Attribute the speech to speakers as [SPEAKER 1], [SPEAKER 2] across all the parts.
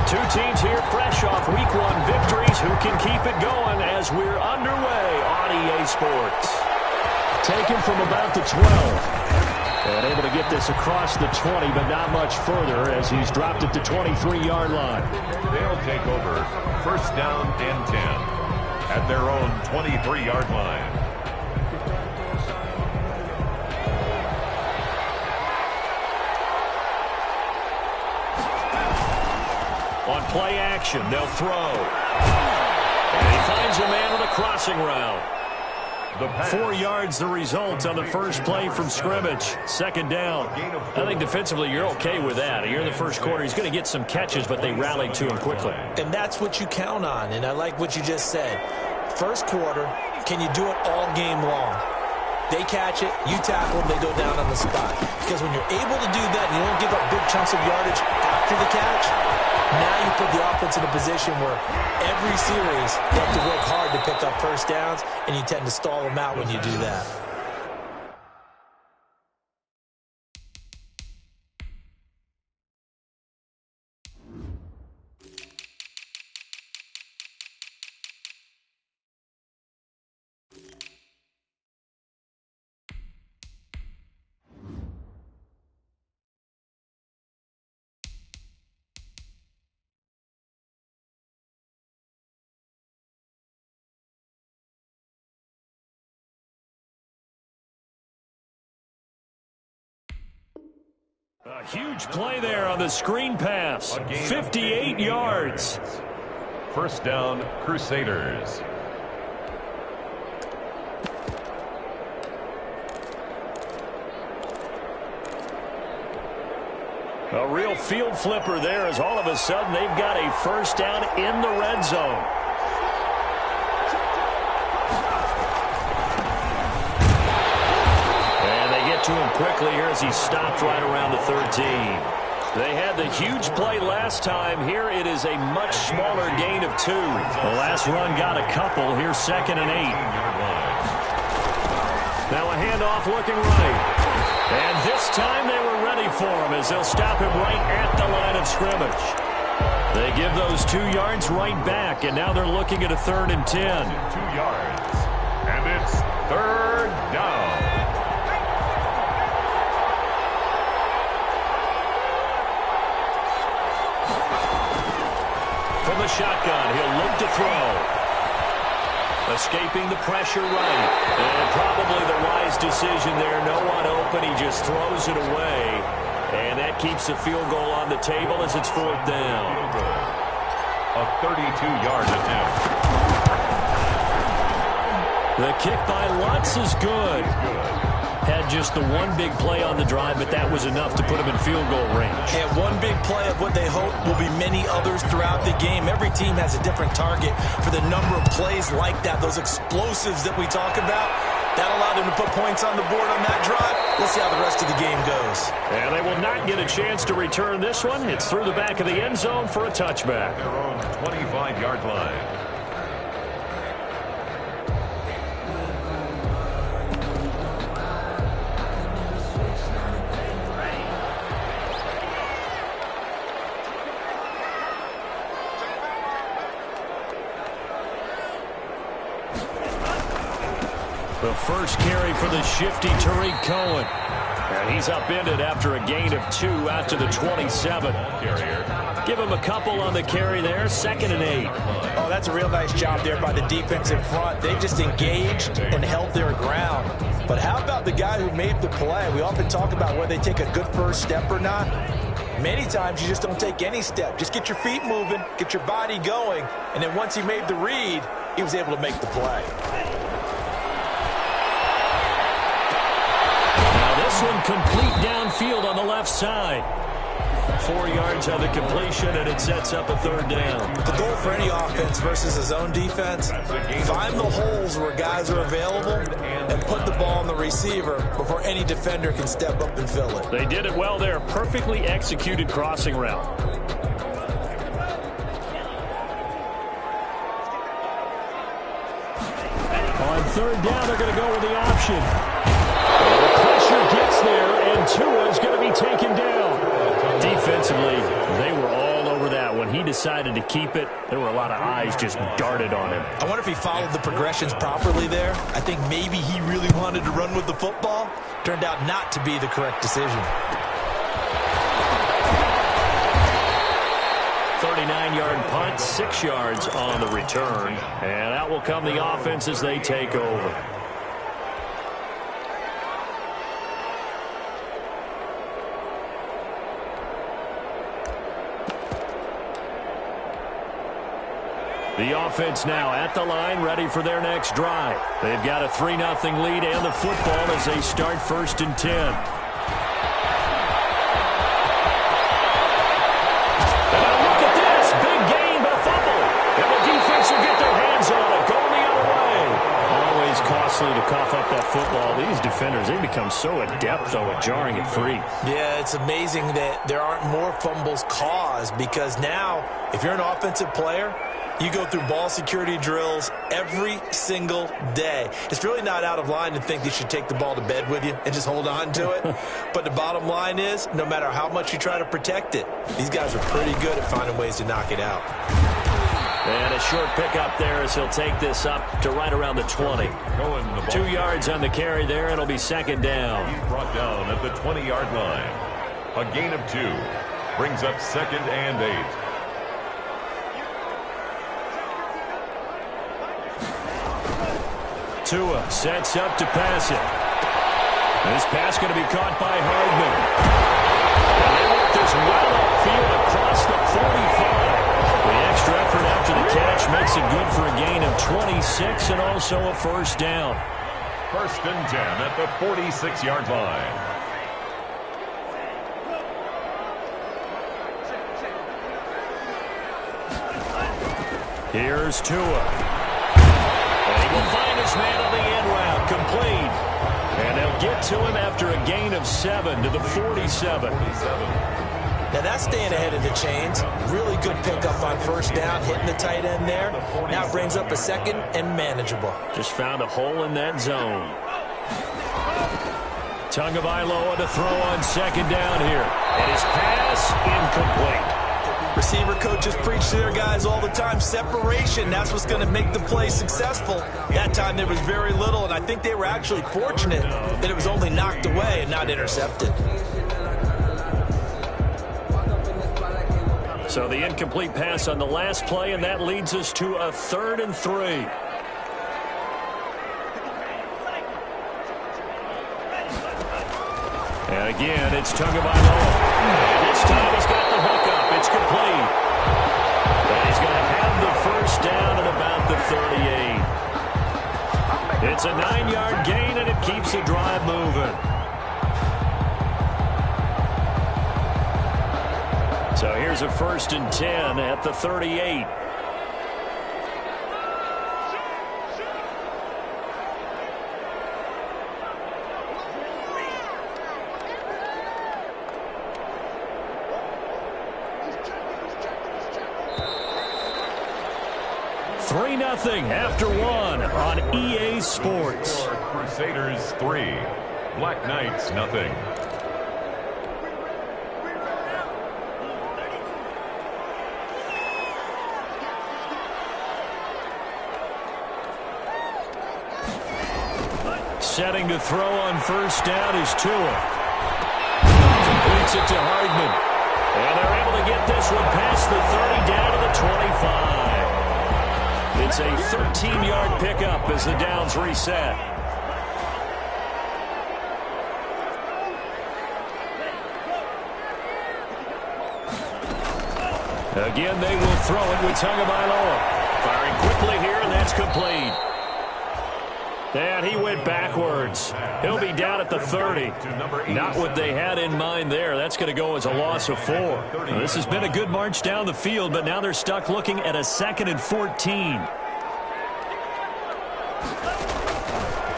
[SPEAKER 1] Two teams here fresh off Week 1 victories. Who can keep it going as we're underway on EA Sports? Taken from about the 12. And able to get this across the 20, but not much further as he's dropped it to 23-yard line.
[SPEAKER 2] They'll take over first down and 10 at their own 23-yard line.
[SPEAKER 1] On play action, they'll throw. And he finds a man on the crossing route. 4 yards the result on the first play from scrimmage. Second down. I think defensively you're okay with that. Here in the first quarter, he's going to get some catches, but they rallied to him quickly.
[SPEAKER 3] And that's what you count on, and I like what you just said. First quarter, can you do it all game long? They catch it, you tackle them, they go down on the spot. Because when you're able to do that and you don't give up big chunks of yardage after the catch, now you put the offense in a position where every series you have to work hard to pick up first downs, and you tend to stall them out when you do that.
[SPEAKER 1] A huge play there on the screen pass. 58 yards.
[SPEAKER 2] First down, Crusaders.
[SPEAKER 1] A real field flipper there as all of a sudden they've got a first down in the red zone. To him quickly here as he stopped right around the 13. They had the huge play last time. Here it is a much smaller gain of 2. The last run got a couple. Here's 2nd and 8. Now a handoff looking right. And this time they were ready for him as they'll stop him right at the line of scrimmage. They give those 2 yards right back, and now they're looking at a 3rd and 10.
[SPEAKER 2] 2 yards. And it's 3rd down.
[SPEAKER 1] From the shotgun, he'll look to throw. Escaping the pressure right. And probably the wise decision there. No one open. He just throws it away. And that keeps the field goal on the table as it's 4th down.
[SPEAKER 2] A 32-yard attempt.
[SPEAKER 1] The kick by Lutz is good. Had just the one big play on the drive, but that was enough to put him in field goal range.
[SPEAKER 3] And one big play of what they hope will be many others throughout the game. Every team has a different target for the number of plays like that, those explosives that we talk about. That allowed him to put points on the board on that drive. We'll see how the rest of the game goes.
[SPEAKER 1] And they will not get a chance to return this one. It's through the back of the end zone for a touchback.
[SPEAKER 2] Their own 25-yard line.
[SPEAKER 1] The first carry for the shifty Tariq Cohen. And he's upended after a gain of 2 out to the 27.
[SPEAKER 2] Carrier.
[SPEAKER 1] Give him a couple on the carry there. 2nd and 8.
[SPEAKER 3] Oh, that's a real nice job there by the defense in front. They just engaged and held their ground. But how about the guy who made the play? We often talk about whether they take a good first step or not. Many times you just don't take any step. Just get your feet moving, get your body going, and then once he made the read, he was able to make the play.
[SPEAKER 1] This one complete downfield on the left side. 4 yards on the completion, and it sets up a 3rd down.
[SPEAKER 3] The goal for any offense versus his own defense, find the holes where guys are available and put the ball on the receiver before any defender can step up and fill it.
[SPEAKER 1] They did it well there. Perfectly executed crossing route. On 3rd down, they're going to go with the option. The pressure gets there, and Tua's going to be taken down. Defensively, they were all over that. When he decided to keep it, there were a lot of eyes just darted on him.
[SPEAKER 3] I wonder if he followed the progressions properly there. I think maybe he really wanted to run with the football. Turned out not to be the correct decision.
[SPEAKER 1] 39-yard punt, 6 yards on the return. And out will come the offense as they take over. The offense now at the line, ready for their next drive. They've got a 3-0 lead and the football as they start 1st and 10. And now look at this. Big gain, but a fumble. And the defense will get their hands on it. Going the other way. Always costly to cough up that football. These defenders, they become so adept, though, at jarring it free.
[SPEAKER 3] Yeah, it's amazing that there aren't more fumbles caused because now, if you're an offensive player, you go through ball security drills every single day. It's really not out of line to think you should take the ball to bed with you and just hold on to it. But the bottom line is, no matter how much you try to protect it, these guys are pretty good at finding ways to knock it out.
[SPEAKER 1] And a short pickup there as he'll take this up to right around the 20. 2 yards on the carry there. It'll be 2nd down.
[SPEAKER 2] He's brought down at the 20-yard line. A gain of 2 brings up 2nd and 8.
[SPEAKER 1] Tua sets up to pass it. This pass going to be caught by Hardman. And they work this well upfield across the 45. The extra effort after the catch makes it good for a gain of 26 and also a 1st down.
[SPEAKER 2] 1st and 10 at the 46-yard line.
[SPEAKER 1] Here's Tua. And he will find his man on the end route, complete. And they'll get to him after a gain of 7 to the 47.
[SPEAKER 3] Now that's staying ahead of the chains. Really good pickup on 1st down, hitting the tight end there. Now it brings up a 2nd and manageable.
[SPEAKER 1] Just found a hole in that zone. Tagovailoa to throw on 2nd down here. And his pass incomplete.
[SPEAKER 3] Receiver coaches preach to their guys all the time. Separation, that's what's going to make the play successful. That time there was very little, and I think they were actually fortunate that it was only knocked away and not intercepted.
[SPEAKER 1] So the incomplete pass on the last play, and that leads us to a 3rd and 3. And again, it's Tagovailoa. And this time he's got the hook up. It's complete. And he's going to have the 1st down at about the 38. It's a 9-yard gain, and it keeps the drive moving. So here's a 1st and 10 at the 38. After 1 on EA Sports.
[SPEAKER 2] Crusaders 3, Black Knights nothing.
[SPEAKER 1] Setting to throw on 1st down is Tua. Completes it to Hardman. And they're able to get this one past the 30 down to the 25. It's a 13-yard pickup as the downs reset. Again, they will throw it with Tagovailoa. Firing quickly here, and that's complete. And he went backwards. He'll be down at the 30. Not what they had in mind there. That's going to go as a loss of 4. Now, this has been a good march down the field, but now they're stuck looking at a 2nd and 14.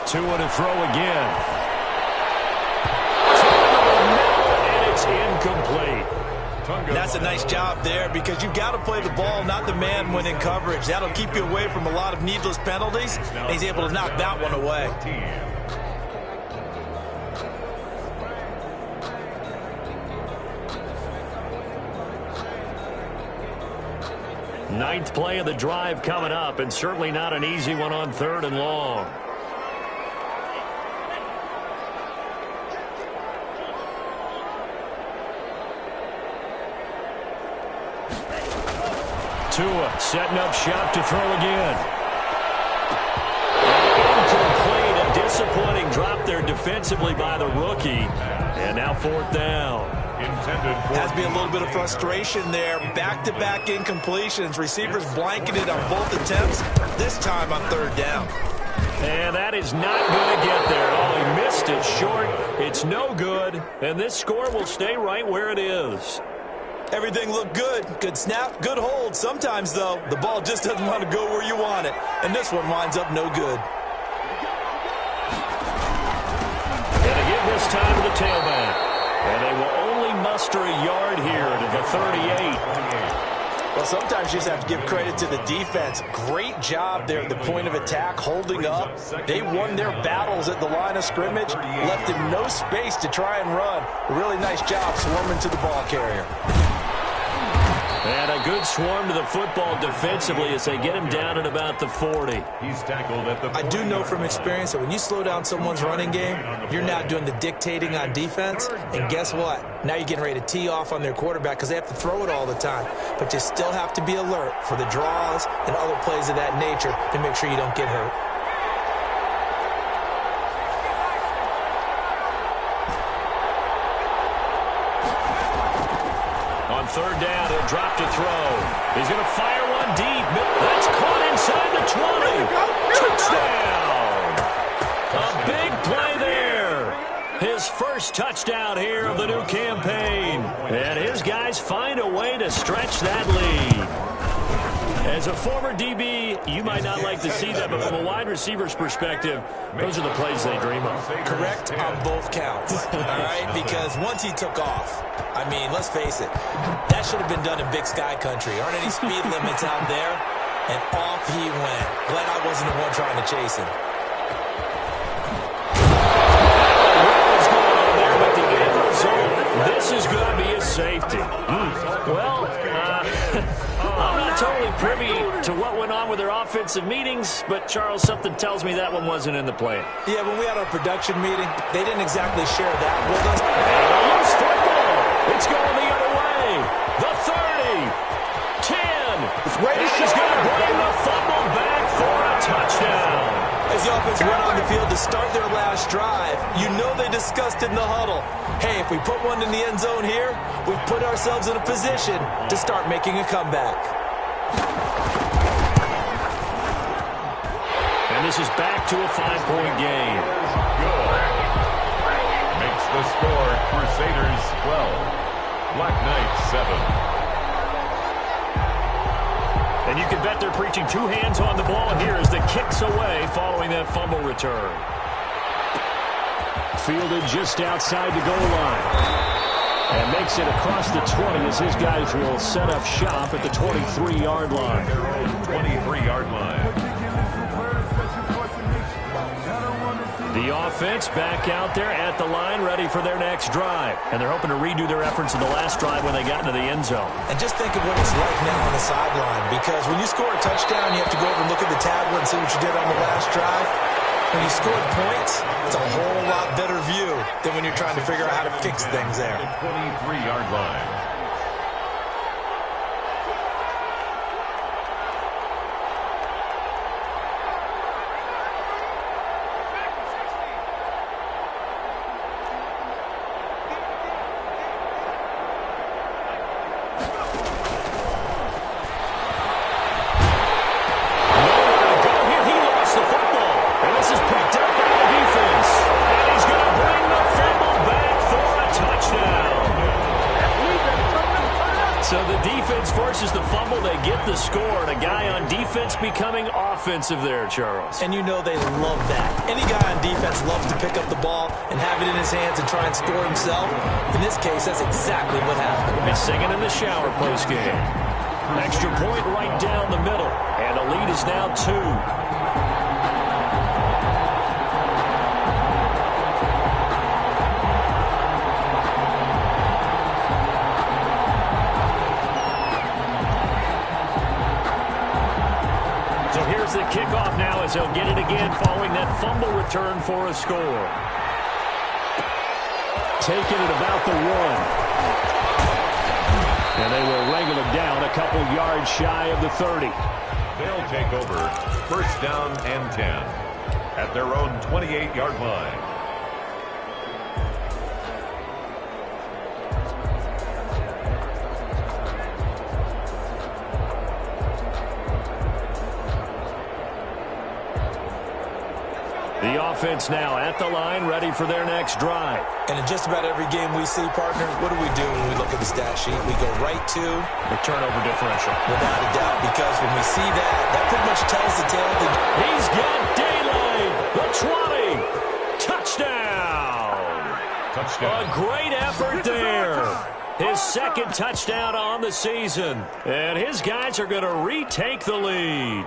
[SPEAKER 1] Tua to throw again. And it's incomplete.
[SPEAKER 3] That's a nice job there because you've got to play the ball, not the man when in coverage. That'll keep you away from a lot of needless penalties, and he's able to knock that one away.
[SPEAKER 1] Ninth play of the drive coming up, and certainly not an easy one on 3rd and long. Tua setting up shop to throw again. Incomplete, a disappointing drop there defensively by the rookie. And now 4th down.
[SPEAKER 3] Has to be a little bit of frustration there. Back-to-back incompletions. Receivers blanketed on both attempts, this time on 3rd down.
[SPEAKER 1] And that is not going to get there. Oh, he missed it short. It's no good. And this score will stay right where it is.
[SPEAKER 3] Everything looked good. Good snap, good hold. Sometimes, though, the ball just doesn't want to go where you want it. And this one winds up no good.
[SPEAKER 1] And they give this time to the tailback. And they will only muster a yard here to the 38.
[SPEAKER 3] Well, sometimes you just have to give credit to the defense. Great job there at the point of attack, holding up. They won their battles at the line of scrimmage, left him no space to try and run. A really nice job swarming to the ball carrier.
[SPEAKER 1] And a good swarm to the football defensively as they get him down at about the 40.
[SPEAKER 2] He's tackled at the 40.
[SPEAKER 3] I do know from experience that when you slow down someone's running game, you're now doing the dictating on defense. And guess what? Now you're getting ready to tee off on their quarterback because they have to throw it all the time. But you still have to be alert for the draws and other plays of that nature to make sure you don't get hurt.
[SPEAKER 1] On 3rd down, he'll drop to throw. He's going to fire one deep. That's caught inside the 20. Touchdown! A big play there. His first touchdown here of the new campaign. And his guys find a way to stretch that lead. As a former DB, you might not like to see that, but from a wide receiver's perspective, those are the plays they dream of.
[SPEAKER 3] Correct on both counts, all right? Because once he took off, I mean, let's face it, that should have been done in Big Sky country. Aren't any speed limits out there? And off he went. Glad I wasn't the one trying to chase him.
[SPEAKER 1] This is going to be a safety. Well, I'm not totally privy to what went on with their offensive meetings, but, Charles, something tells me that one wasn't in the plan.
[SPEAKER 3] Yeah, when we had our production meeting, they didn't exactly share that with us.
[SPEAKER 1] And a loose football. It's going the other way. The 30. 10. This is going to bring the fumble back for a touchdown.
[SPEAKER 3] As the offense went on the field to start their last drive, you know they discussed in the huddle, hey, if we put one in the end zone here, we put ourselves in a position to start making a comeback.
[SPEAKER 1] And this is back to a 5-point game.
[SPEAKER 2] Good. Makes the score Crusaders 12. Black Knights 7.
[SPEAKER 1] And you can bet they're preaching 2 hands on the ball here as the kick's away following that fumble return. Fielded just outside the goal line. And makes it across the 20 as his guys will set up shop at the 23-yard line.
[SPEAKER 2] Their own 23-yard line.
[SPEAKER 1] The offense back out there at the line, ready for their next drive. And they're hoping to redo their efforts in the last drive when they got into the end zone.
[SPEAKER 3] And just think of what it's like now on the sideline, because when you score a touchdown, you have to go over and look at the tablet and see what you did on the last drive. When you scored points, it's a whole lot better view than when you're trying to figure out how to fix things there.
[SPEAKER 2] 23-yard line.
[SPEAKER 1] Forces the fumble, they get the score, and a guy on defense becoming offensive there, Charles.
[SPEAKER 3] And you know they love that. Any guy on defense loves to pick up the ball and have it in his hands and try and score himself. In this case, that's exactly what happened.
[SPEAKER 1] He's singing in the shower postgame. Extra point right down the middle, and the lead is now 2. kickoff now as they'll get it again following that fumble return for a score. Taking it about the 1. And they will wrangle it down a couple yards shy of the 30.
[SPEAKER 2] They'll take over first down and 10 at their own 28-yard line.
[SPEAKER 1] The offense now at the line, ready for their next drive.
[SPEAKER 3] And in just about every game we see, partner, what do we do when we look at the stat sheet? We go right to
[SPEAKER 1] the turnover differential.
[SPEAKER 3] Without a doubt, because when we see that pretty much tells the tale of the game.
[SPEAKER 1] He's got daylight. The 20. Touchdown.
[SPEAKER 2] Touchdown.
[SPEAKER 1] A great effort there. His second touchdown on the season. And his guys are going to retake the lead.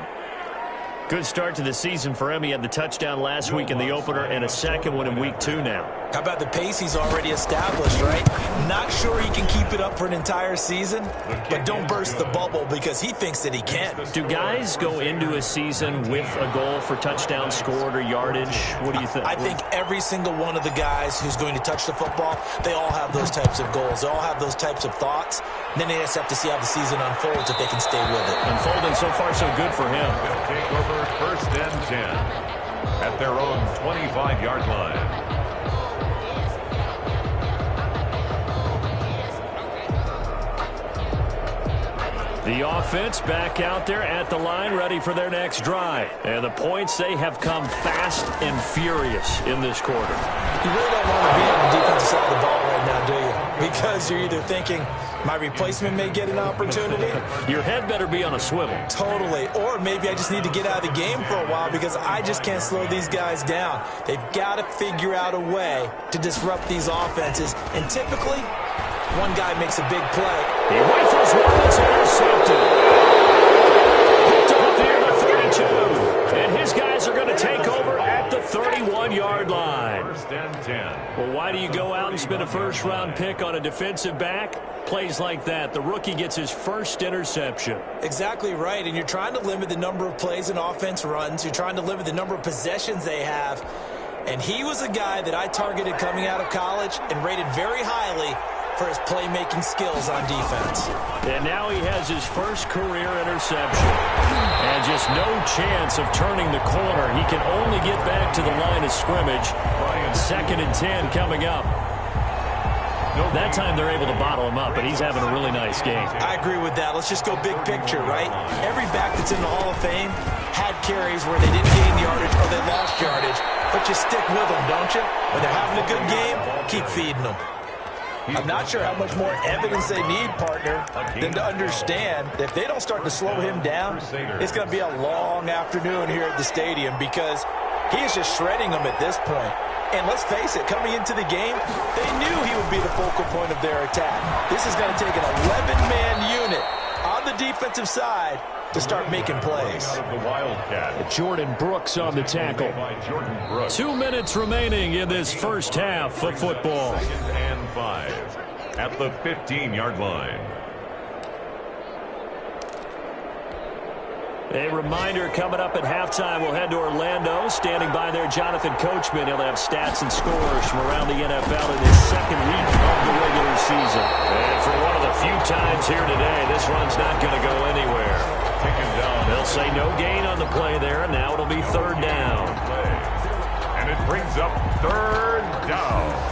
[SPEAKER 1] Good start to the season for him. He had the touchdown last week in the opener and a second one in week 2 now.
[SPEAKER 3] How about the pace he's already established, right? Not sure he can keep it up for an entire season, but don't burst the bubble because he thinks that he can.
[SPEAKER 1] Do guys go into a season with a goal for touchdown scored or yardage? What do you think?
[SPEAKER 3] I think every single one of the guys who's going to touch the football, they all have those types of goals. They all have those types of thoughts. And then they just have to see how the season unfolds if they can stay with it.
[SPEAKER 1] Unfolding so far so good for him.
[SPEAKER 2] They'll take over first and 10 at their own 25-yard line.
[SPEAKER 1] The offense back out there at the line, ready for their next drive. And the points, they have come fast and furious in this quarter.
[SPEAKER 3] You really don't want to be on the defensive side of the ball right now, do you? Because you're either thinking, my replacement may get an opportunity.
[SPEAKER 1] Your head better be on a swivel.
[SPEAKER 3] Totally. Or maybe I just need to get out of the game for a while because I just can't slow these guys down. They've got to figure out a way to disrupt these offenses. And typically, one guy makes a big play.
[SPEAKER 1] He rifles one that's intercepted. Picked up there the 32. And his guys are going to take over at the 31-yard line.
[SPEAKER 2] First and 10.
[SPEAKER 1] Well, why do you go out and spend a first-round pick on a defensive back? Plays like that. The rookie gets his first interception.
[SPEAKER 3] Exactly right. And you're trying to limit the number of plays an offense runs. You're trying to limit the number of possessions they have. And he was a guy that I targeted coming out of college and rated very highly for his playmaking skills on defense.
[SPEAKER 1] And now he has his first career interception. And just no chance of turning the corner. He can only get back to the line of scrimmage. Second and 10 coming up. That time they're able to bottle him up, but he's having a really nice game.
[SPEAKER 3] I agree with that. Let's just go big picture, right? Every back that's in the Hall of Fame had carries where they didn't gain yardage or they lost yardage, but you stick with them, don't you? When they're having a good game, keep feeding them. I'm not sure how much more evidence they need, partner, than to understand that if they don't start to slow him down, it's going to be a long afternoon here at the stadium because he is just shredding them at this point. And let's face it, coming into the game, they knew he would be the focal point of their attack. This is going to take an 11-man unit on the defensive side to start making plays.
[SPEAKER 2] The Wildcat.
[SPEAKER 1] Jordan Brooks on the tackle. 2 minutes remaining in this first half of football.
[SPEAKER 2] Second and 5 at the 15-yard line.
[SPEAKER 1] A reminder coming up at halftime, we'll head to Orlando. Standing by there, Jonathan Coachman. He'll have stats and scores from around the NFL in his second week of the regular season. And for one of the few times here today, this run's not going to go anywhere.
[SPEAKER 2] Taken down.
[SPEAKER 1] They'll say no gain on the play there, and now it'll be third down.
[SPEAKER 2] And it brings up third down.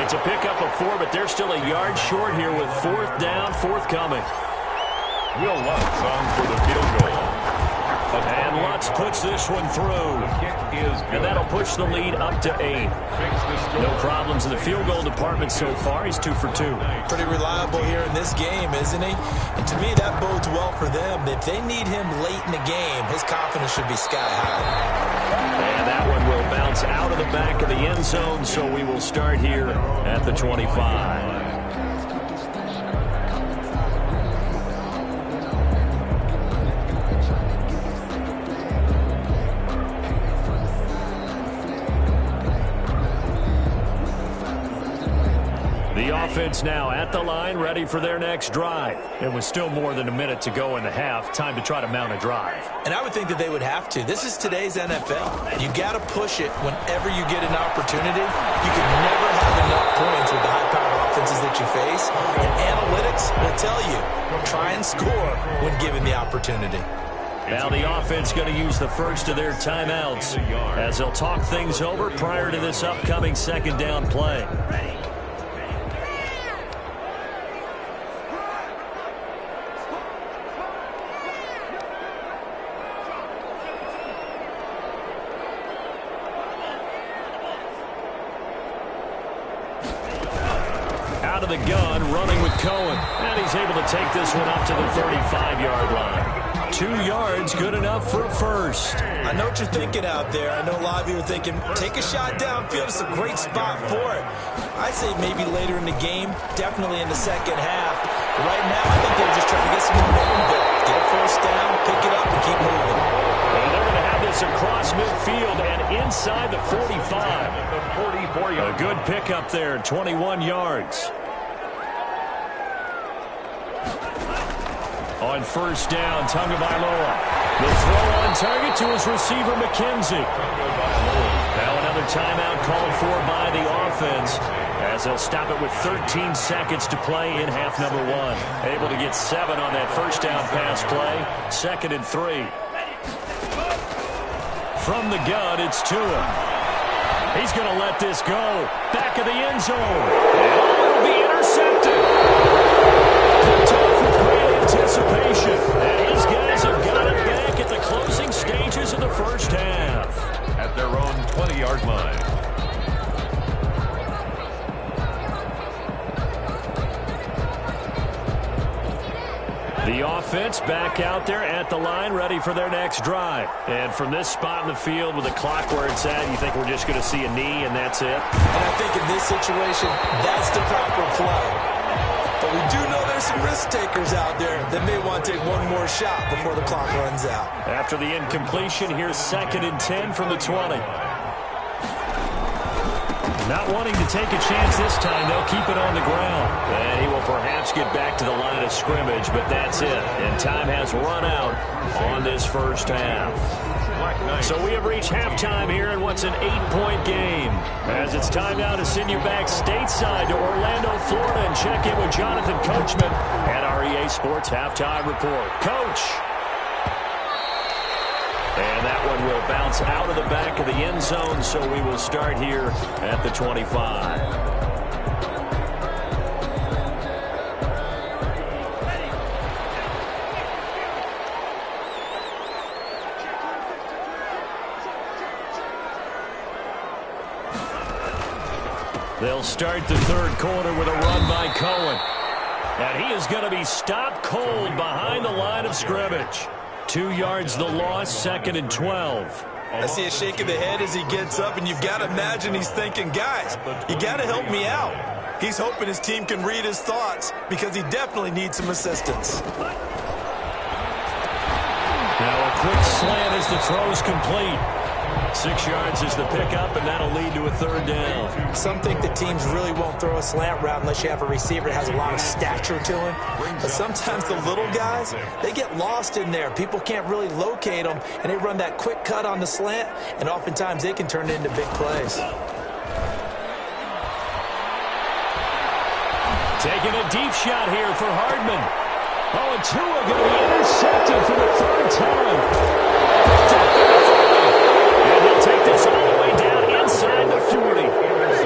[SPEAKER 1] It's a pickup of 4, but they're still a yard short here with fourth down, forthcoming.
[SPEAKER 2] Will Lutz on for the field goal.
[SPEAKER 1] And Lutz puts this one through. And that'll push the lead up to 8. No problems in the field goal department so far. He's 2 for 2.
[SPEAKER 3] Pretty reliable here in this game, isn't he? And to me, that bodes well for them. If they need him late in the game, his confidence should be sky high.
[SPEAKER 1] And that one will bounce out of the back of the end zone, so we will start here at the 25. The offense now at the line, ready for their next drive. It was still more than a minute to go in the half. Time to try to mount a drive.
[SPEAKER 3] And I would think that they would have to. This is today's NFL. You got to push it whenever you get an opportunity. You can never have enough points with the high-powered offenses that you face. And analytics will tell you, try and score when given the opportunity.
[SPEAKER 1] Now the offense going to use the first of their timeouts as they'll talk things over prior to this upcoming second down play. Out of the gun, running with Cohen. And he's able to take this one up to the 35-yard line. 2 yards, good enough for a first.
[SPEAKER 3] I know what you're thinking out there. I know a lot of you are thinking, take a shot downfield. It's a great spot for it. I say maybe later in the game, definitely in the second half. But right now, I think they're just trying to get some momentum built. Get a first down, pick it up, and keep moving.
[SPEAKER 1] And they're going to have this across midfield and inside the 45. A good pickup there, 21 yards. On first down, Tagovailoa. The throw on target to his receiver, McKenzie. Now another timeout called for by the offense as they'll stop it with 13 seconds to play in half number 1. Able to get 7 on that first down pass play. 2nd and 3. From the gun, it's Tua. He's going to let this go. Back of the end zone. And it'll be intercepted. Picked off with great anticipation. And these guys have got it back at the closing stages of the first half.
[SPEAKER 2] At their own 20-yard line.
[SPEAKER 1] The offense back out there at the line, ready for their next drive. And from this spot in the field with the clock where it's at, you think we're just going to see a knee and that's it?
[SPEAKER 3] And I think in this situation, that's the proper play. But we do know there's some risk takers out there that may want to take one more shot before the clock runs out.
[SPEAKER 1] After the incompletion, here's 2nd and 10 from the 20. Not wanting to take a chance this time, they'll keep it on the ground. And he will perhaps get back to the line of scrimmage, but that's it. And time has run out on this first half. So we have reached halftime here in what's an 8-point game. As it's time now to send you back stateside to Orlando, Florida, and check in with Jonathan Coachman at our EA Sports Halftime Report. Coach! And that one will bounce out of the back of the end zone, so we will start here at the 25. They'll start the third quarter with a run by Cohen. And he is going to be stopped cold behind the line of scrimmage. 2 yards the loss, 2nd and 12.
[SPEAKER 3] I see a shake of the head as he gets up, and you've got to imagine he's thinking, guys, you got to help me out. He's hoping his team can read his thoughts because he definitely needs some assistance.
[SPEAKER 1] Now a quick slant as the throw's complete. 6 yards is the pickup, and that'll lead to a third down.
[SPEAKER 3] Some think the teams really won't throw a slant route unless you have a receiver that has a lot of stature to him. But sometimes the little guys, they get lost in there. People can't really locate them, and they run that quick cut on the slant, and oftentimes they can turn it into big plays.
[SPEAKER 1] Taking a deep shot here for Hardman. Oh, and Tua going to be intercepted for the 3rd time. And he'll take this all the way down inside the 40.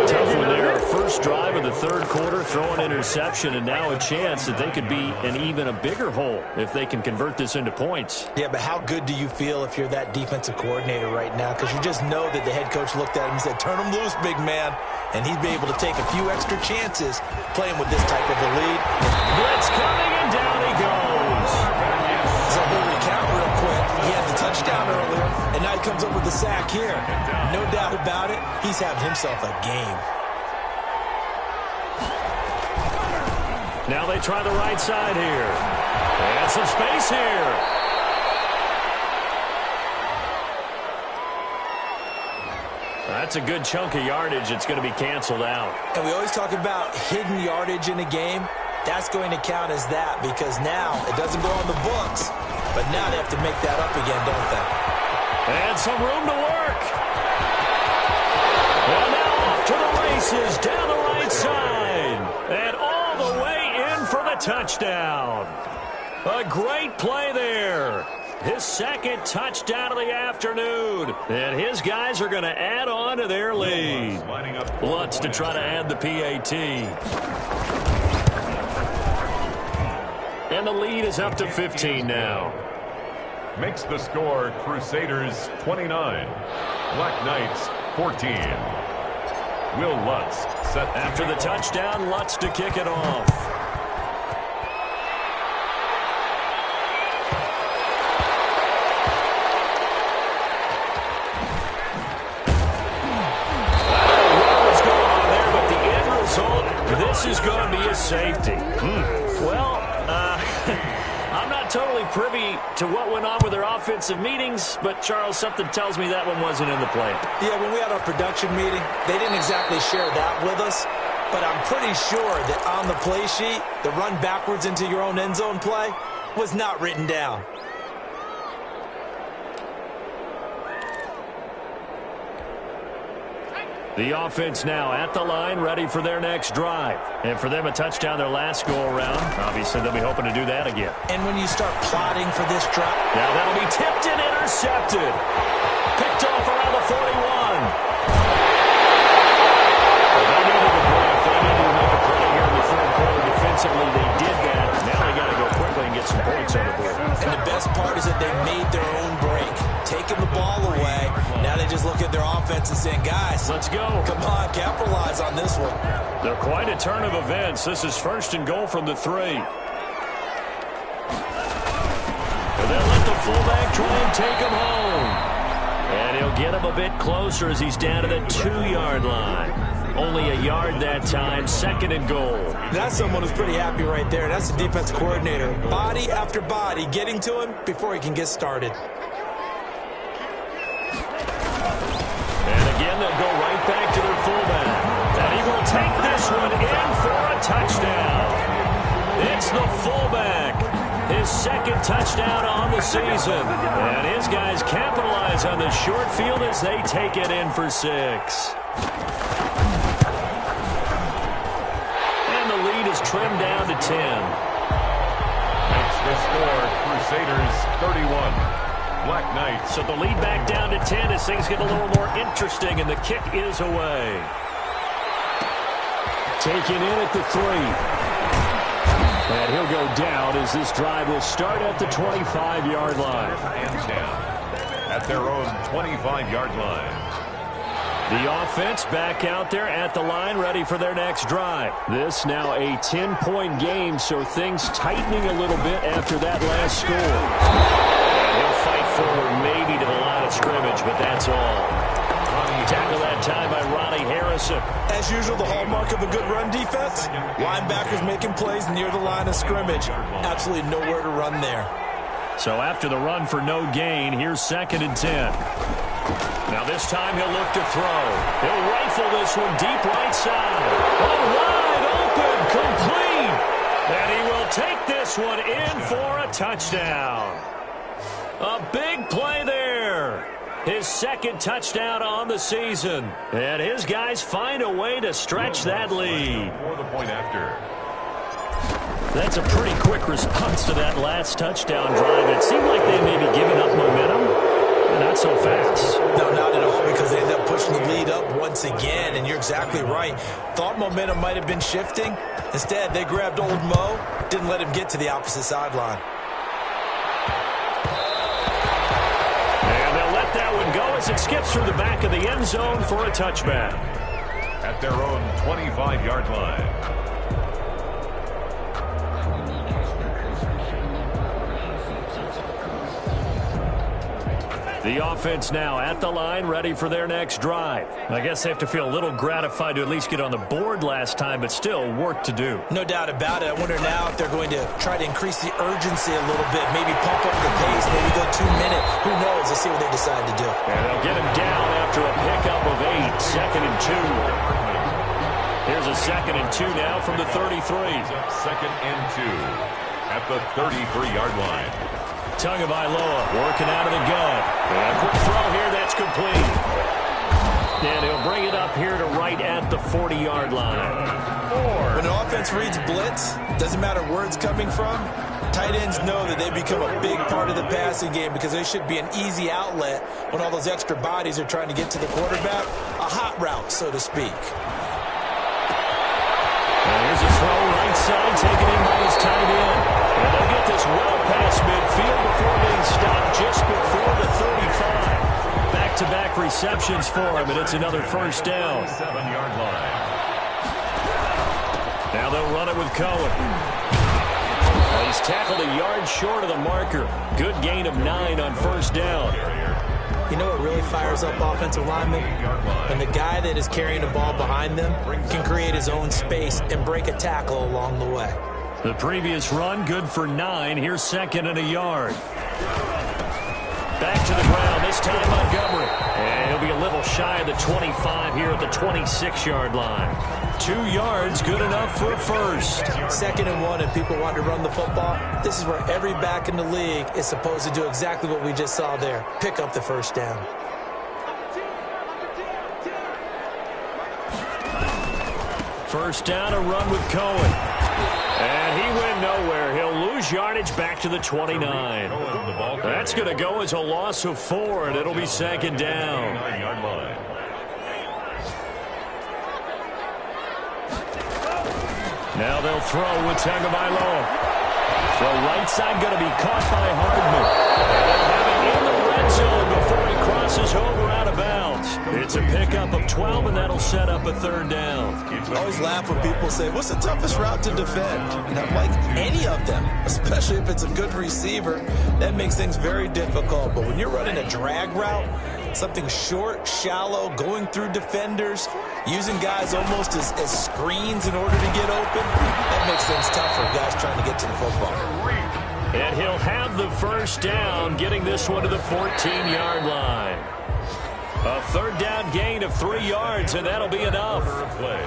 [SPEAKER 1] Tough one there. First drive of the third quarter, throw an interception, and now a chance that they could be in even a bigger hole if they can convert this into points.
[SPEAKER 3] Yeah, but how good do you feel if you're that defensive coordinator right now? Because you just know that the head coach looked at him and said, turn him loose, big man. And he'd be able to take a few extra chances playing with this type of a lead.
[SPEAKER 1] Blitz coming, and down he goes.
[SPEAKER 3] So we'll recount real quick. He had the touchdown earlier, and now he comes up with the sack here. No doubt about it, he's having himself a game.
[SPEAKER 1] Now they try the right side here. And some space here. That's a good chunk of yardage. It's going to be canceled out.
[SPEAKER 3] And we always talk about hidden yardage in a game. That's going to count as that because now it doesn't go on the books, but now they have to make that up again, don't they?
[SPEAKER 1] And some room to work. And now off to the races down the right side. And all the way in for the touchdown. A great play there. His second touchdown of the afternoon. And his guys are going to add on to their lead. Lutz to try to add the PAT. And the lead is up to 15 now.
[SPEAKER 2] Makes the score Crusaders 29. Black Knights 14. Will Lutz set.
[SPEAKER 1] After the touchdown, Lutz to kick it off. This is going to be a safety. Well, I'm not totally privy to what went on with their offensive meetings, but, Charles, something tells me that one wasn't in the plan.
[SPEAKER 3] Yeah, when we had our production meeting, they didn't exactly share that with us, but I'm pretty sure that on the play sheet, the run backwards into your own end zone play was not written down.
[SPEAKER 1] The offense now at the line, ready for their next drive. And for them, a touchdown their last go-around. Obviously, they'll be hoping to do that again.
[SPEAKER 3] And when you start plotting for this drive...
[SPEAKER 1] Now that'll be tipped and intercepted. Picked off around the 41. Well, they needed a break. They needed to make a play here in the third quarter. Defensively, they did that. Now they got to go quickly and get some points on the board.
[SPEAKER 3] And the best part is that they made their own break. Taking the ball away. Now they just look at their offense and saying, guys,
[SPEAKER 1] let's go.
[SPEAKER 3] Come on, capitalize on this one.
[SPEAKER 1] They're quite a turn of events. This is first and goal from the 3. And they'll let the fullback try and take him home. And he'll get him a bit closer as he's down to the 2-yard line. Only a yard that time, second and goal.
[SPEAKER 3] That's someone who's pretty happy right there. That's the defense coordinator. Body after body getting to him before he can get started.
[SPEAKER 1] Again, they'll go right back to their fullback. And he will take this one in for a touchdown. It's the fullback. His second touchdown on the season. And his guys capitalize on the short field as they take it in for 6. And the lead is trimmed down to 10.
[SPEAKER 2] Makes the score Crusaders 31. Black Knights.
[SPEAKER 1] So the lead back down to 10 as things get a little more interesting, and the kick is away. Taken in at the 3. And he'll go down as this drive will start at the 25-yard line.
[SPEAKER 2] Hands down at their own 25-yard line.
[SPEAKER 1] The offense back out there at the line, ready for their next drive. This now a 10-point game, so things tightening a little bit after that last score. He'll fight forward maybe to the line of scrimmage, but that's all. Tackle that time by Ronnie Harrison.
[SPEAKER 3] As usual, the hallmark of a good run defense, linebackers making plays near the line of scrimmage. Absolutely nowhere to run there.
[SPEAKER 1] So after the run for no gain, here's second and 10. Now this time he'll look to throw. He'll rifle this one deep right side. Wide open, complete. And he will take this one in for a touchdown. A big play there. His second touchdown on the season. And his guys find a way to stretch that lead.
[SPEAKER 2] For the point after.
[SPEAKER 1] That's a pretty quick response to that last touchdown drive. It seemed like they may be giving up momentum. Not so fast.
[SPEAKER 3] No, not at all, because they end up pushing the lead up once again, and you're exactly right. Thought momentum might have been shifting. Instead, they grabbed old Mo, didn't let him get to the opposite sideline.
[SPEAKER 1] And they'll let that one go as it skips through the back of the end zone for a touchback.
[SPEAKER 2] At their own 25-yard line.
[SPEAKER 1] The offense now at the line, ready for their next drive. I guess they have to feel a little gratified to at least get on the board last time, but still work to do.
[SPEAKER 3] No doubt about it. I wonder now if they're going to try to increase the urgency a little bit, maybe pump up the pace, maybe go 2 minute. Who knows? Let's see what they decide to do.
[SPEAKER 1] And they'll get him down after a pickup of 8, 2nd and 2. Here's a 2nd and 2 now from the 33.
[SPEAKER 2] 2nd and 2 at the 33-yard line.
[SPEAKER 1] Tagovailoa working out of the gun. And a quick throw here, that's complete. And he'll bring it up here to right at the 40-yard line.
[SPEAKER 3] When an offense reads blitz, doesn't matter where it's coming from, tight ends know that they become a big part of the passing game because they should be an easy outlet when all those extra bodies are trying to get to the quarterback. A hot route, so to speak.
[SPEAKER 1] And here's a throw right side, taken in by his tight end. And they'll get this well past midfield before being stopped just before the 35. Back-to-back receptions for him, and it's another first down.
[SPEAKER 2] 7-yard line.
[SPEAKER 1] Now they'll run it with Cohen. Well, he's tackled a yard short of the marker. Good gain of 9 on first down.
[SPEAKER 3] You know what really fires up offensive linemen? When the guy that is carrying the ball behind them can create his own space and break a tackle along the way.
[SPEAKER 1] The previous run, good for 9. Here's 2nd and a yard. Back to the ground, this time Montgomery. And he'll be a little shy of the 25 here at the 26-yard line. 2 yards, good enough for a first.
[SPEAKER 3] 2nd and 1, and people want to run the football. This is where every back in the league is supposed to do exactly what we just saw there. Pick up the first down.
[SPEAKER 1] First down, a run with Cohen. And he went nowhere. He'll lose yardage back to the 29. That's going to go as a loss of 4, and it'll be 2nd down. Now they'll throw with Tagovailoa. Throw right side, going to be caught by Hardman. And they'll have it in the red zone before he crosses over out of bounds. It's a pickup of 12, and that'll set up a 3rd down.
[SPEAKER 3] I always laugh when people say, what's the toughest route to defend? And I'm like, any of them, especially if it's a good receiver, that makes things very difficult. But when you're running a drag route, something short, shallow, going through defenders, using guys almost as screens in order to get open, that makes things tough for guys trying to get to the football.
[SPEAKER 1] And he'll have the first down, getting this one to the 14-yard line. A 3rd down gain of 3 yards, and that'll be enough.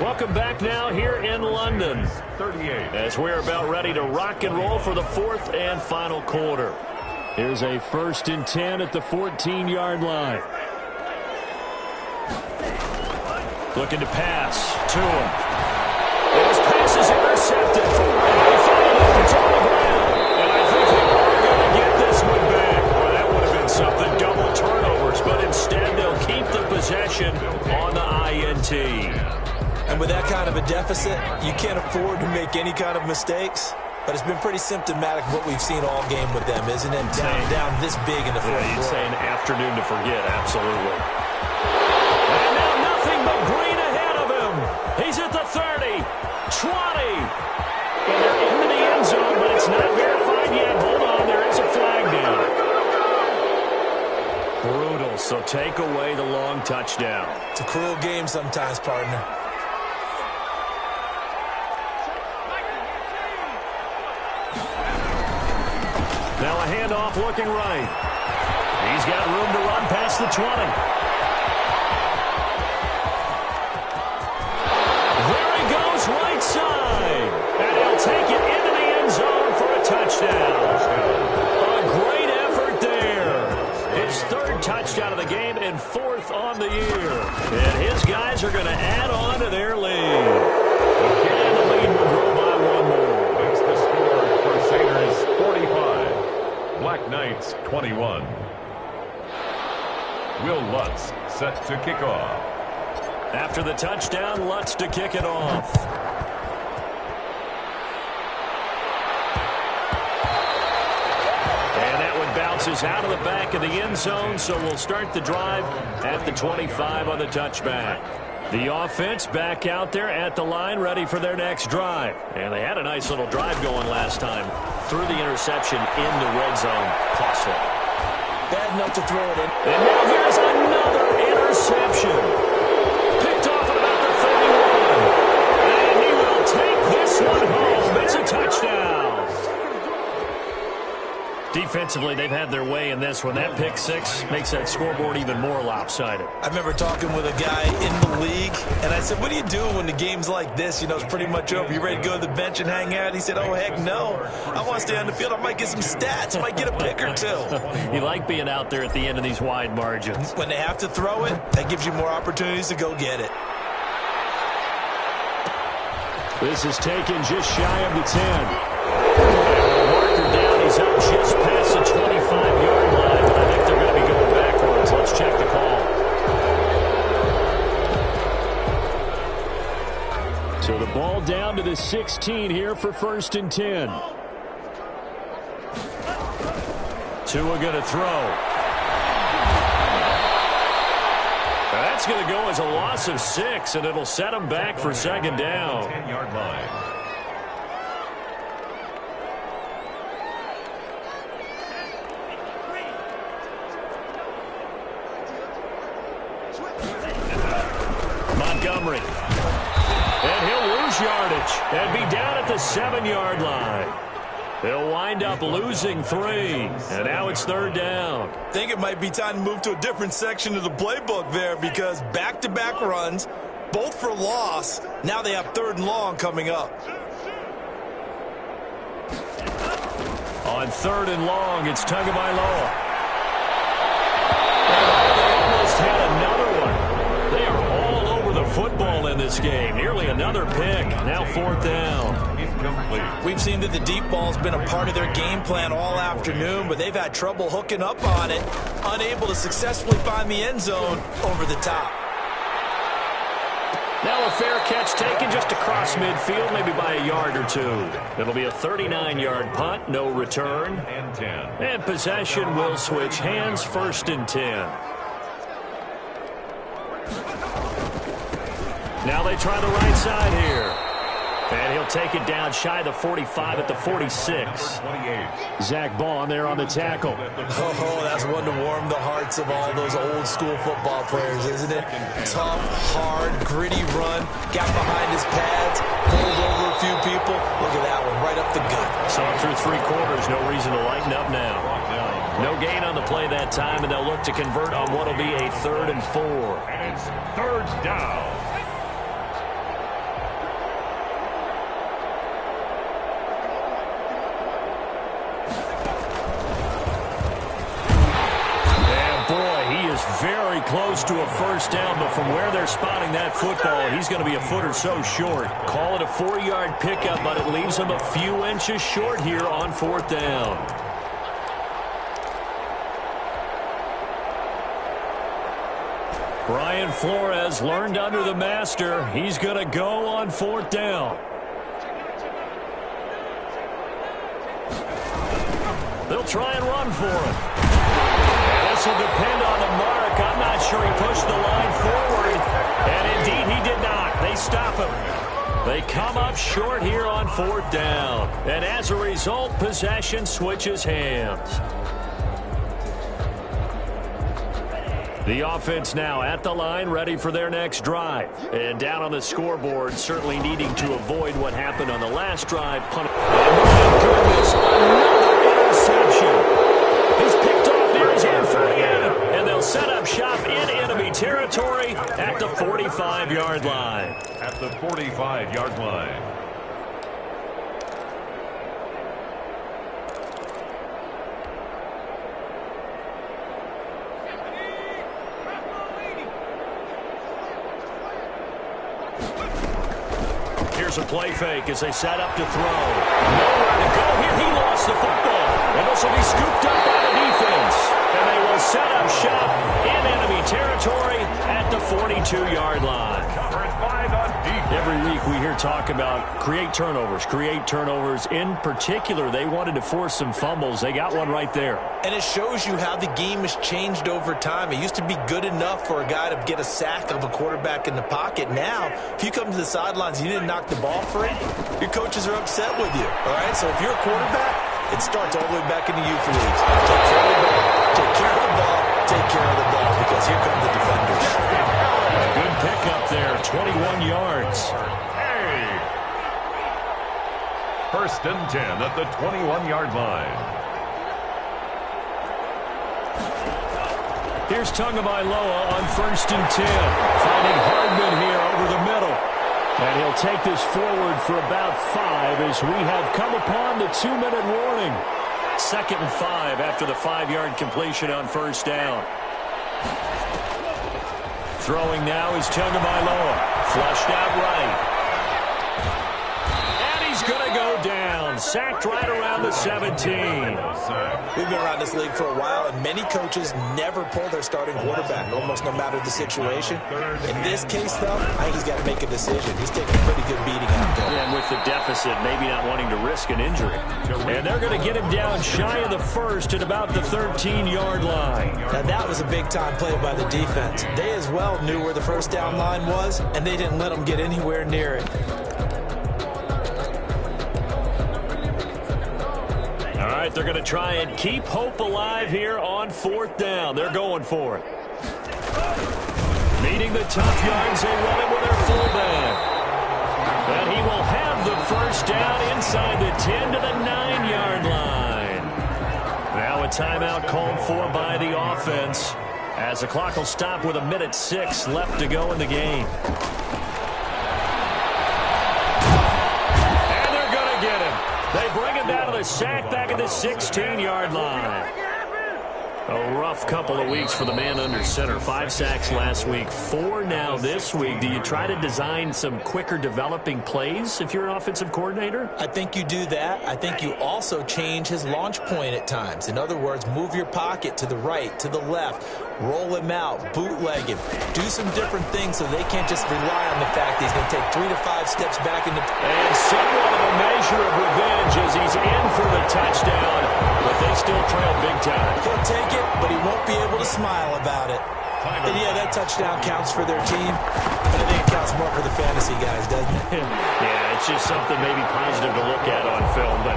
[SPEAKER 1] Welcome back now here in London,
[SPEAKER 2] 38.
[SPEAKER 1] as we're about ready to rock and roll for the 4th and final quarter. Here's a 1st and 10 at the 14-yard line. Looking to pass to him. And his pass is intercepted. They follow it to the ground. And I think they are going to get this one back. Well, that would have been something, double turnovers. But instead, they'll keep the possession on the INT.
[SPEAKER 3] And with that kind of a deficit, you can't afford to make any kind of mistakes. But it's been pretty symptomatic of what we've seen all game with them, isn't it? Down this big in the fourth quarter.
[SPEAKER 1] You'd say an afternoon to forget, absolutely. And now nothing but green ahead of him. He's at the 30, 20. And they're into the end zone, but it's not verified yet. Hold on, there is a flag down. Brutal, so take away the long touchdown.
[SPEAKER 3] It's a cruel game sometimes, partner.
[SPEAKER 1] Now a handoff looking right. He's got room to run past the 20. There he goes, right side. And he'll take it into the end zone for a touchdown. A great effort there. His 3rd touchdown of the game and 4th on the year. And his guys are going to add on to their lead. And the lead will grow by 1 more.
[SPEAKER 2] That's the score. Crusaders 45. Black Knights 21. Will Lutz set to kick off.
[SPEAKER 1] After the touchdown, Lutz to kick it off. And that one bounces out of the back of the end zone, so we'll start the drive at the 25 on the touchback. The offense back out there at the line, ready for their next drive. And they had a nice little drive going last time. Through the interception in the red zone. Costly.
[SPEAKER 3] Bad enough to throw it in.
[SPEAKER 1] And now here's another interception. Picked off at about the 31. And he will take this one home. It's a touchdown. Defensively, they've had their way in this one. That pick six makes that scoreboard even more lopsided.
[SPEAKER 3] I remember talking with a guy in the league, and I said, what do you do when the game's like this? You know, it's pretty much over. You ready to go to the bench and hang out? He said, oh, heck no. I want to stay on the field. I might get some stats. I might get a pick or two.
[SPEAKER 1] You like being out there at the end of these wide margins.
[SPEAKER 3] When they have to throw it, that gives you more opportunities to go get it.
[SPEAKER 1] This is taken just shy of the 10. He's up just past the 25-yard line, but I think they're going to be going backwards. Let's check the call. So the ball down to the 16 here for 1st and 10. Tua going to throw. That's going to go as a loss of 6, and it'll set him back for 2nd down.
[SPEAKER 2] 10-yard line.
[SPEAKER 1] Montgomery. And he'll lose yardage and be down at the 7-yard line. They'll wind up losing 3, and now it's 3rd down.
[SPEAKER 3] I think it might be time to move to a different section of the playbook there because back-to-back runs, both for loss. Now they have 3rd and long coming up.
[SPEAKER 1] On 3rd and long, it's Tagovailoa. Had another one. They are all over the football in this game. Nearly another pick. Now 4th down.
[SPEAKER 2] Incomplete.
[SPEAKER 3] We've seen that the deep ball's been a part of their game plan all afternoon, but they've had trouble hooking up on it, unable to successfully find the end zone over the top.
[SPEAKER 1] Now a fair catch taken just across midfield, maybe by a yard or 2. It'll be a 39-yard punt, no return. And possession will switch hands, 1st and 10. Now they try the right side here. And he'll take it down shy of the 45 at the 46. Zach Baun there on the tackle.
[SPEAKER 3] Oh, that's one to warm the hearts of all those old school football players, isn't it? Tough, hard, gritty run. Got behind his pads, pulled over a few people. Look at that one, right up the gut.
[SPEAKER 1] Saw it through 3 quarters, no reason to lighten up now. No gain on the play that time, and they'll look to convert on what will be a 3rd and 4.
[SPEAKER 2] And it's 3rd down.
[SPEAKER 1] Very close to a 1st down, but from where they're spotting that football, he's going to be a foot or so short. Call it a 4-yard pickup, but it leaves him a few inches short here on 4th down. Brian Flores learned under the master. He's going to go on 4th down. They'll try and run for it. This will depend on the mark. I'm not sure he pushed the line forward. And indeed, he did not. They stop him. They come up short here on 4th down. And as a result, possession switches hands. The offense now at the line, ready for their next drive. And down on the scoreboard, certainly needing to avoid what happened on the last drive. And my goodness, another interception. He's picked off near his own 48, and they'll set up shop in enemy territory at the 45-yard line.
[SPEAKER 2] At the 45-yard line.
[SPEAKER 1] Here's a play fake as they set up to throw. Nowhere to go here. He lost the football. And this will be scooped up by the defense. And they will set up shop in enemy territory at the 42-yard line.
[SPEAKER 2] Covered 5 on defense.
[SPEAKER 1] Every week we hear talk about create turnovers. In particular, they wanted to force some fumbles. They got one right there.
[SPEAKER 3] And it shows you how the game has changed over time. It used to be good enough for a guy to get a sack of a quarterback in the pocket. Now, if you come to the sidelines and you didn't knock the ball free, your coaches are upset with you. All right, so if you're a quarterback, It starts all the way back in the youth leagues. Take care of the ball, take care of the ball, take care of the ball, because here come the defenders.
[SPEAKER 1] A good pickup there, 21 yards.
[SPEAKER 2] First and 10 at the 21-yard line.
[SPEAKER 1] Here's Tagovailoa on first and 10. Finding Hardman here over the middle. And he'll take this forward for about 5 as we have come upon the 2-minute warning. 2nd and 5 after the 5-yard completion on first down. Throwing now is Tagovailoa. Flushed out right. And he's going to go down. Sacked right around the 17.
[SPEAKER 3] We've been around this league for a while, and many coaches never pull their starting quarterback, almost no matter the situation. In this case, though, I think he's got to make a decision. He's taking a pretty good beating out there.
[SPEAKER 1] And with the deficit, maybe not wanting to risk an injury. And they're going to get him down shy of the first at about the 13-yard line.
[SPEAKER 3] Now, that was a big-time play by the defense. They as well knew where the first down line was, and they didn't let them get anywhere near it.
[SPEAKER 1] All right, they're going to try and keep hope alive here on 4th down. They're going for it. Meeting the tough yards, they run it with their fullback. And he will have the first down inside the 10 to the 9-yard line. Now a timeout called for by the offense as the clock will stop with 1:06 left to go in the game. And they're going to get him. They bring him down to the sack back at the 16-yard line. A rough couple of weeks for the man under center. 5 sacks last week, 4 now this week. Do you try to design some quicker developing plays if you're an offensive coordinator?
[SPEAKER 3] I think you do that. I think you also change his launch point at times. In other words, move your pocket to the right, to the left, roll him out, bootleg him, do some different things so they can't just rely on the fact that he's going to take 3 to 5 steps back into.
[SPEAKER 1] And somewhat of a measure of revenge as he's in for the touchdown, but they still trail big time.
[SPEAKER 3] He'll take it, but he won't be able to smile about it. And yeah, that touchdown counts for their team, but I think it counts more for the fantasy guys, doesn't it?
[SPEAKER 1] Yeah, it's just something maybe positive to look at on film, but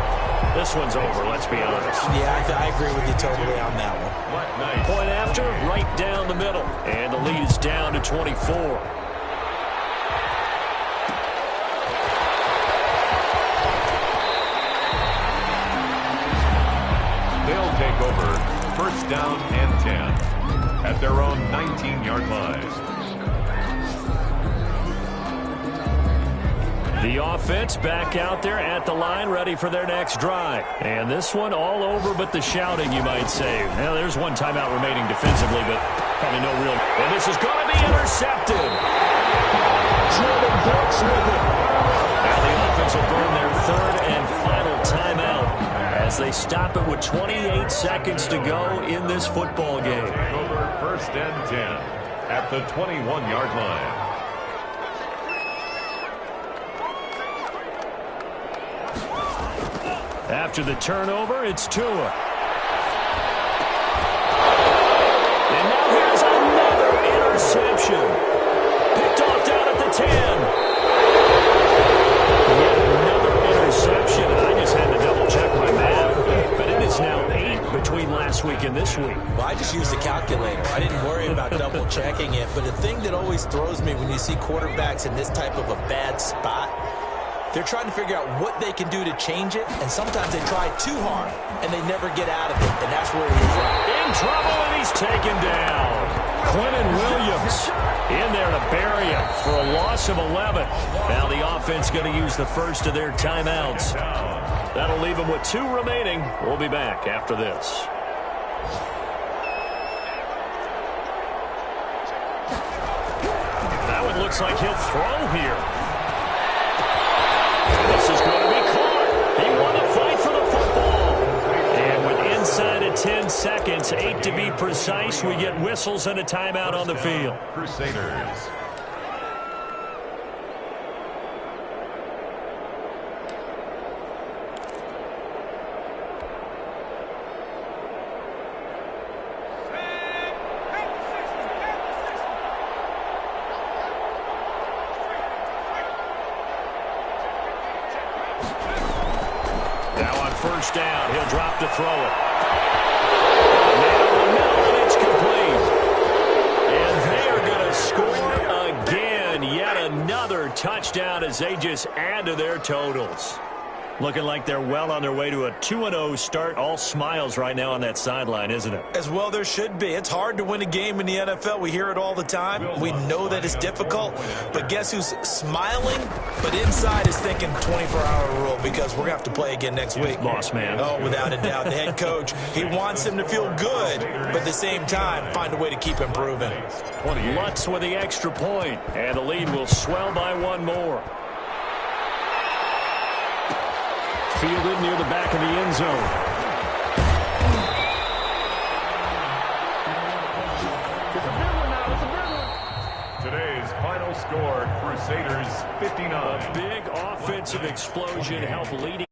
[SPEAKER 1] this one's over, let's be honest.
[SPEAKER 3] Yeah, I agree with you totally on that one.
[SPEAKER 1] Point after, right down the middle, and the lead is down to 24.
[SPEAKER 2] They'll take over first down and 10 at their own 19-yard line.
[SPEAKER 1] The offense back out there at the line, ready for their next drive. And this one all over but the shouting, you might say. Now, there's one timeout remaining defensively, but probably no real. And this is going to be intercepted. Jordan Brooks with it. Now the offense will burn their 3rd and final timeout as they stop it with 28 seconds to go in this football game.
[SPEAKER 2] Over first and 10 at the 21-yard line.
[SPEAKER 1] After the turnover, it's Tua. And now here's another interception. Picked off down at the 10. Yet another interception. I just had to double-check my math. But it is now 8 between last week and this week.
[SPEAKER 3] Well, I just used a calculator. I didn't worry about double-checking it. But the thing that always throws me when you see quarterbacks in this type of a bad spot, they're trying to figure out what they can do to change it, and sometimes they try too hard, and they never get out of it, and that's where he is right.
[SPEAKER 1] In trouble, and he's taken down. Quinnen Williams in there to bury him for a loss of 11. Now the offense going to use the first of their timeouts. That'll leave them with 2 remaining. We'll be back after this. That one looks like he'll throw here. This is going to be caught. He won the fight for the football. And with inside of 10 seconds, 8 to be precise, we get whistles and a timeout on the field.
[SPEAKER 2] Crusaders.
[SPEAKER 1] first down. He'll drop to throw it. Man in the middle, and it's complete. And they are going to score again. Yet another touchdown as they just add to their totals. Looking like they're well on their way to a 2-0 start. All smiles right now on that sideline, isn't it?
[SPEAKER 3] As well there should be. It's hard to win a game in the NFL. We hear it all the time. We know that it's difficult. But guess who's smiling? But inside is thinking 24-hour rule because we're going to have to play again next week.
[SPEAKER 1] Boss man.
[SPEAKER 3] Oh, without a doubt. The head coach, he wants him to feel good. But at the same time, find a way to keep improving.
[SPEAKER 1] Lutz with the extra point. And the lead will swell by one more. Fielded near the back of the end zone.
[SPEAKER 2] Today's final score, Crusaders 59.
[SPEAKER 1] A big offensive explosion helped leading.